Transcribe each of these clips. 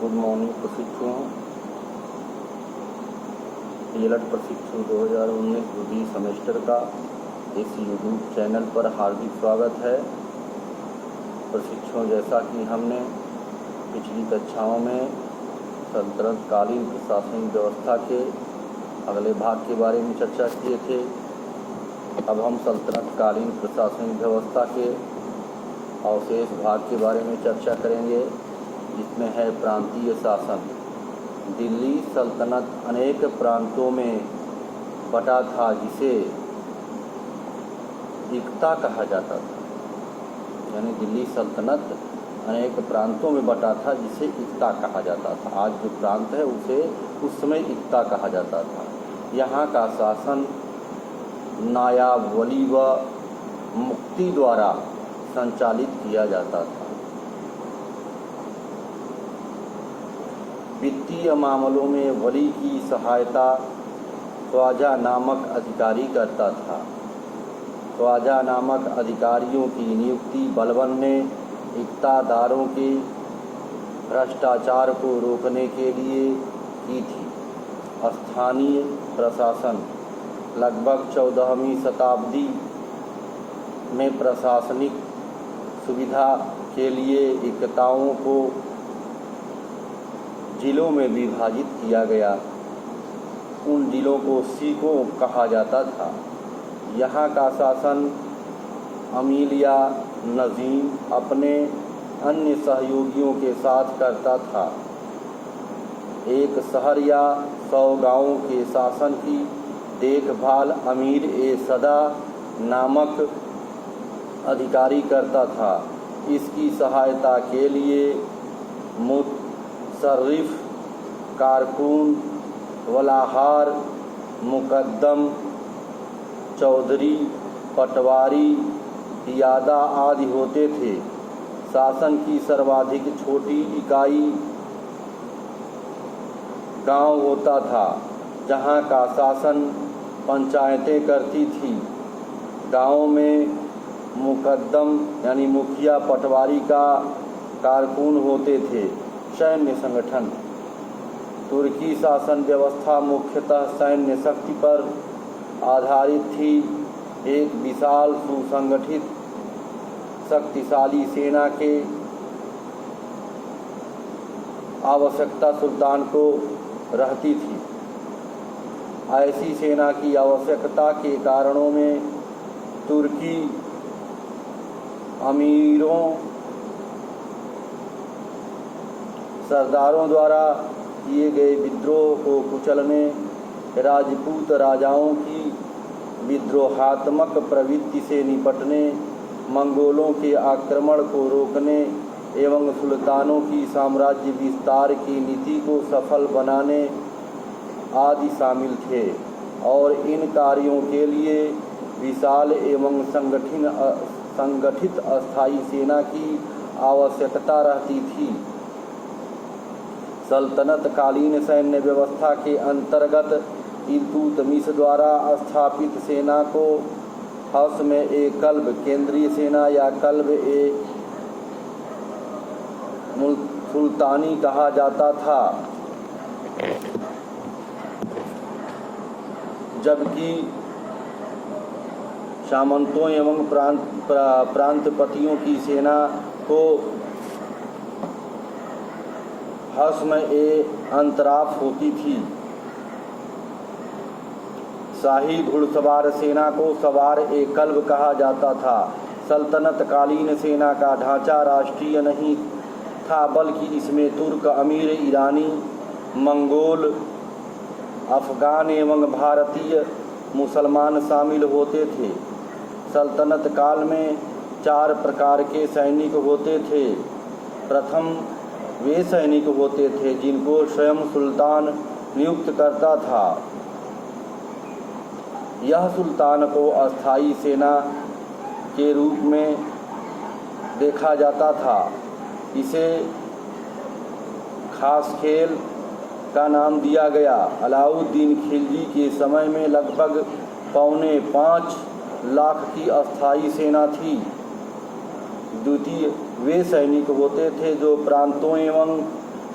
Good morning प्रशिक्षुओं। DElEd प्रशिक्षु 2019 द्वितीय सेमेस्टर का इस यूट्यूब चैनल पर हार्दिक स्वागत है। प्रशिक्षुओं, जैसा कि हमने पिछली कक्षाओं में सल्तनतकालीन प्रशासनिक व्यवस्था के अगले भाग के बारे में चर्चा किए थे, अब हम सल्तनतकालीन प्रशासनिक व्यवस्था के अवशेष भाग के बारे में चर्चा करेंगे, जिसमें है प्रांतीय शासन। दिल्ली सल्तनत अनेक प्रांतों में बटा था, जिसे इक्ता कहा जाता था। यानी दिल्ली सल्तनत अनेक प्रांतों में बटा था, जिसे इक्ता कहा जाता था। आज जो प्रांत है उसे उस समय इक्ता कहा जाता था। यहाँ का शासन नायावली व मुक्ति द्वारा संचालित किया जाता था। वित्तीय मामलों में वली की सहायता ख्वाजा नामक अधिकारी करता था। ख्वाजा नामक अधिकारियों की नियुक्ति बलबन ने इक्तादारों के भ्रष्टाचार को रोकने के लिए की थी। स्थानीय प्रशासन लगभग 14वीं शताब्दी में प्रशासनिक सुविधा के लिए इक्ताओं को जिलों में विभाजित किया गया। उन जिलों को सीकों कहा जाता था। यहाँ का शासन अमील या नज़ीम अपने अन्य सहयोगियों के साथ करता था। एक शहर या 100 गांवों के शासन की देखभाल अमीर ए सदा नामक अधिकारी करता था। इसकी सहायता के लिए मुशर्रिफ, कारकुन, वलाहार, मुकद्दम, चौधरी, पटवारी, पियादा आदि होते थे। शासन की सर्वाधिक छोटी इकाई गांव होता था, जहां का शासन पंचायतें करती थी। गांव में मुकद्दम यानी मुखिया, पटवारी का कारकुन होते थे। सैन्य संगठन तुर्की शासन व्यवस्था मुख्यतः सैन्य शक्ति पर आधारित थी। एक विशाल सुसंगठित शक्तिशाली सेना के आवश्यकता सुल्तान को रहती थी। ऐसी सेना की आवश्यकता के कारणों में तुर्की अमीरों, सरदारों द्वारा किए गए विद्रोह को कुचलने, राजपूत राजाओं की विद्रोहात्मक प्रवृत्ति से निपटने, मंगोलों के आक्रमण को रोकने एवं सुल्तानों की साम्राज्य विस्तार की नीति को सफल बनाने आदि शामिल थे। और इन कार्यों के लिए विशाल एवं संगठित अस्थायी सेना की आवश्यकता रहती थी। सल्तनतकालीन सैन्य व्यवस्था के अंतर्गत इल्तुतमिश द्वारा स्थापित सेना को हस में ए कल्ब केंद्रीय सेना या कल्ब ए सुल्तानी कहा जाता था, जबकि सामंतों एवं प्रांतपतियों की सेना को हस में ए अंतराफ होती थी। शाही घुड़सवार सेना को सवार ए कल्ब कहा जाता था। सल्तनतकालीन सेना का ढांचा राष्ट्रीय नहीं था, बल्कि इसमें तुर्क, अमीर, ईरानी, मंगोल, अफगान एवं भारतीय मुसलमान शामिल होते थे। सल्तनत काल में 4 प्रकार के सैनिक होते थे। प्रथम वे सैनिक होते थे जिनको स्वयं सुल्तान नियुक्त करता था। यह सुल्तान को अस्थायी सेना के रूप में देखा जाता था। इसे खास खेल का नाम दिया गया। अलाउद्दीन खिलजी के समय में लगभग 4.25 लाख की अस्थायी सेना थी। द्वितीय वे सैनिक होते थे जो प्रांतों एवं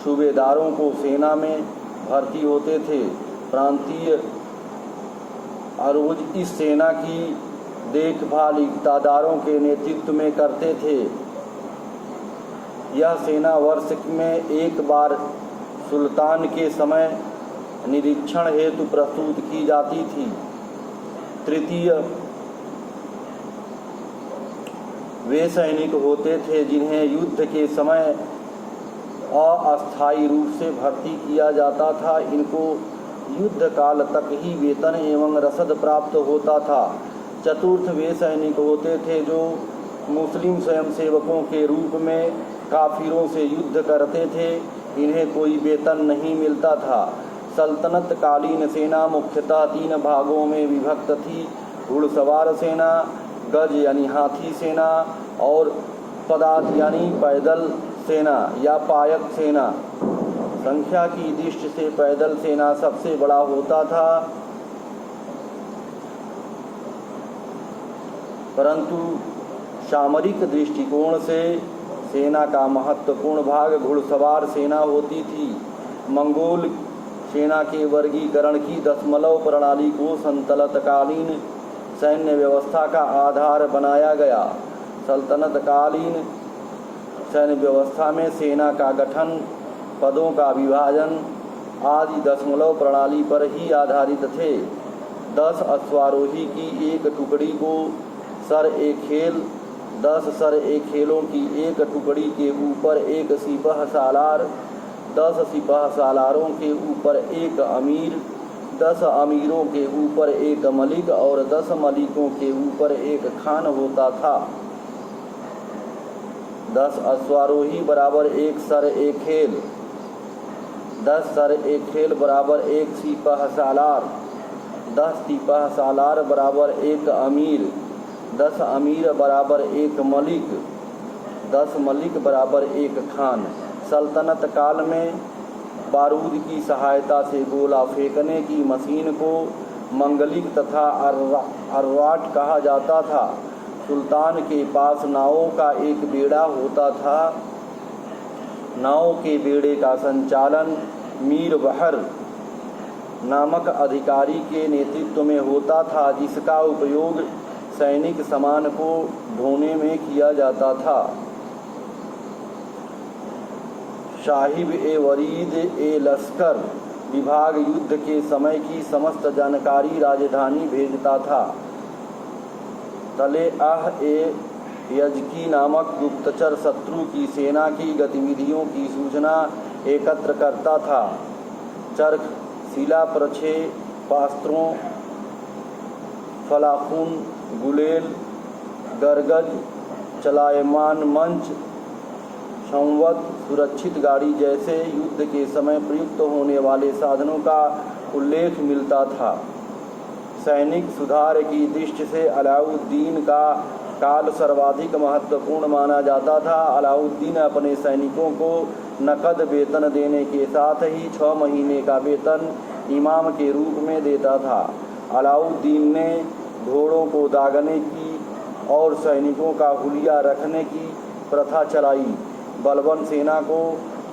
सूबेदारों को सेना में भर्ती होते थे। प्रांतीय आरोज इस सेना की देखभाल इक़्तिदारों के नेतृत्व में करते थे। यह सेना वर्ष में एक बार सुल्तान के समय निरीक्षण हेतु प्रस्तुत की जाती थी। तृतीय, वे सैनिक होते थे जिन्हें युद्ध के समय अस्थायी रूप से भर्ती किया जाता था। इनको युद्ध काल तक ही वेतन एवं रसद प्राप्त होता था। चतुर्थ, वे सैनिक होते थे जो मुस्लिम स्वयंसेवकों के रूप में काफिरों से युद्ध करते थे। इन्हें कोई वेतन नहीं मिलता था। सल्तनत कालीन सेना मुख्यतः 3 भागों में विभक्त थी: घुड़सवार सेना, गज यानी हाथी सेना और पदात यानी पैदल सेना या पायक सेना। संख्या की दृष्टि से पैदल सेना सबसे बड़ा होता था, परंतु सामरिक दृष्टिकोण से सेना का महत्वपूर्ण भाग घुड़सवार सेना होती थी। मंगोल सेना के वर्गीकरण की दशमलव प्रणाली को सल्तनतकालीन सैन्य व्यवस्था का आधार बनाया गया। सल्तनतकालीन सैन्य व्यवस्था में सेना का गठन, पदों का विभाजन आदि दशमलव प्रणाली पर ही आधारित थे। 10 अश्वारोही की एक टुकड़ी को सर ए खेल, 10 सर ए खेलों की एक टुकड़ी के ऊपर एक सिपह सालार, 10 सिपह सालारों के ऊपर एक अमीर, 10 अमीरों के ऊपर एक मलिक और 10 मलिकों के ऊपर एक खान होता था। 10 अश्वारोही बराबर एक सर ए खेल, 10 सर ए खेल बराबर एक सिपह सालार, 10 सिपह सालार बराबर एक अमीर, 10 अमीर बराबर एक मलिक, 10 मलिक बराबर एक खान। सल्तनत काल में बारूद की सहायता से गोला फेंकने की मशीन को मंगलिक तथा अर्राट कहा जाता था। सुल्तान के पास नावों का एक बेड़ा होता था। नाव के बेड़े का संचालन मीर बहर नामक अधिकारी के नेतृत्व में होता था, जिसका उपयोग सैनिक सामान को ढोने में किया जाता था। साहिब ए वरीद ए लश्कर विभाग युद्ध के समय की समस्त जानकारी राजधानी भेजता था। तले ए यजकी नामक गुप्तचर शत्रु की सेना की गतिविधियों की सूचना एकत्र करता था। चरख, शिला प्रछे, पास्त्रों, फलाखुन, गुलेल, गरगज, चलायमान मंच, संवत, सुरक्षित गाड़ी जैसे युद्ध के समय प्रयुक्त होने वाले साधनों का उल्लेख मिलता था। सैनिक सुधार की दृष्टि से अलाउद्दीन का काल सर्वाधिक महत्वपूर्ण माना जाता था। अलाउद्दीन अपने सैनिकों को नकद वेतन देने के साथ ही 6 महीने का वेतन इमाम के रूप में देता था। अलाउद्दीन ने घोड़ों को दागने की और सैनिकों का हुलिया रखने की प्रथा चलाई। बलबन सेना को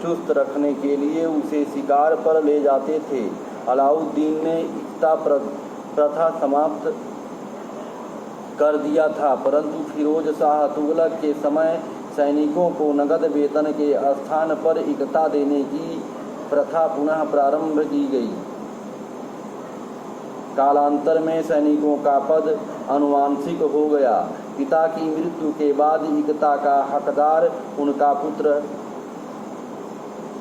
चुस्त रखने के लिए उसे शिकार पर ले जाते थे। अलाउद्दीन ने इक्ता प्रथा समाप्त कर दिया था, परंतु फिरोज शाह तुगलक के समय सैनिकों को नगद वेतन के स्थान पर इक्ता देने की प्रथा पुनः प्रारंभ की गई। कालांतर में सैनिकों का पद अनुवांशिक हो गया। पिता की मृत्यु के बाद इक्ता का हकदार उनका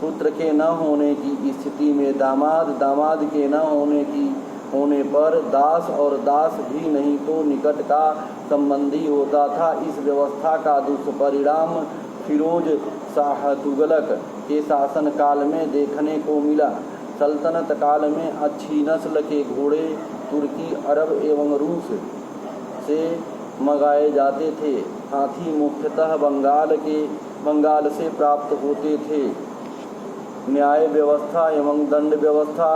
पुत्र के न होने की स्थिति में दामाद, दामाद के न होने पर दास और दास भी नहीं तो निकट का संबंधी होता था। इस व्यवस्था का दुष्परिणाम फिरोज शाह तुगलक के शासन काल में देखने को मिला। सल्तनत काल में अच्छी नस्ल के घोड़े तुर्की, अरब एवं रूस से मंगाए जाते थे। हाथी मुख्यतः बंगाल से प्राप्त होते थे। न्याय व्यवस्था एवं दंड व्यवस्था।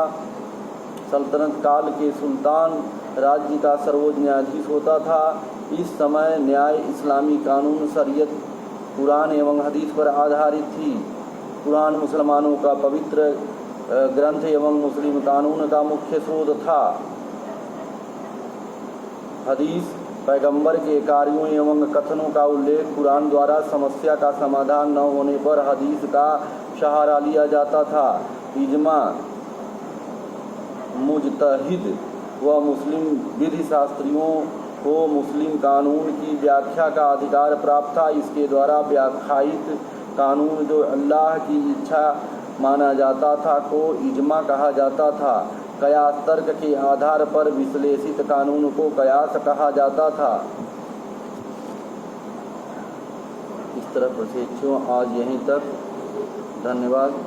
सल्तनत काल के सुल्तान राज्य का सर्वोच्च न्यायाधीश होता था। इस समय न्याय इस्लामी कानून, शरीयत, कुरान एवं हदीस पर आधारित थी। कुरान मुसलमानों का पवित्र ग्रंथ एवं मुस्लिम कानून का मुख्य स्रोत था। हदीस पैगंबर के कार्यों एवं कथनों का उल्लेख कुरान द्वारा समस्या का समाधान न होने पर हदीस का सहारा लिया जाता था। इजमा मुजतहिद व मुस्लिम विधि शास्त्रियों को मुस्लिम कानून की व्याख्या का अधिकार प्राप्त था। इसके द्वारा व्याख्यात कानून जो अल्लाह की इच्छा माना जाता था को इजमा कहा जाता था। कयास तर्क के आधार पर विश्लेषित कानून को कयास कहा जाता था। इस तरह प्रशिक्षुओं आज यहीं तक। धन्यवाद।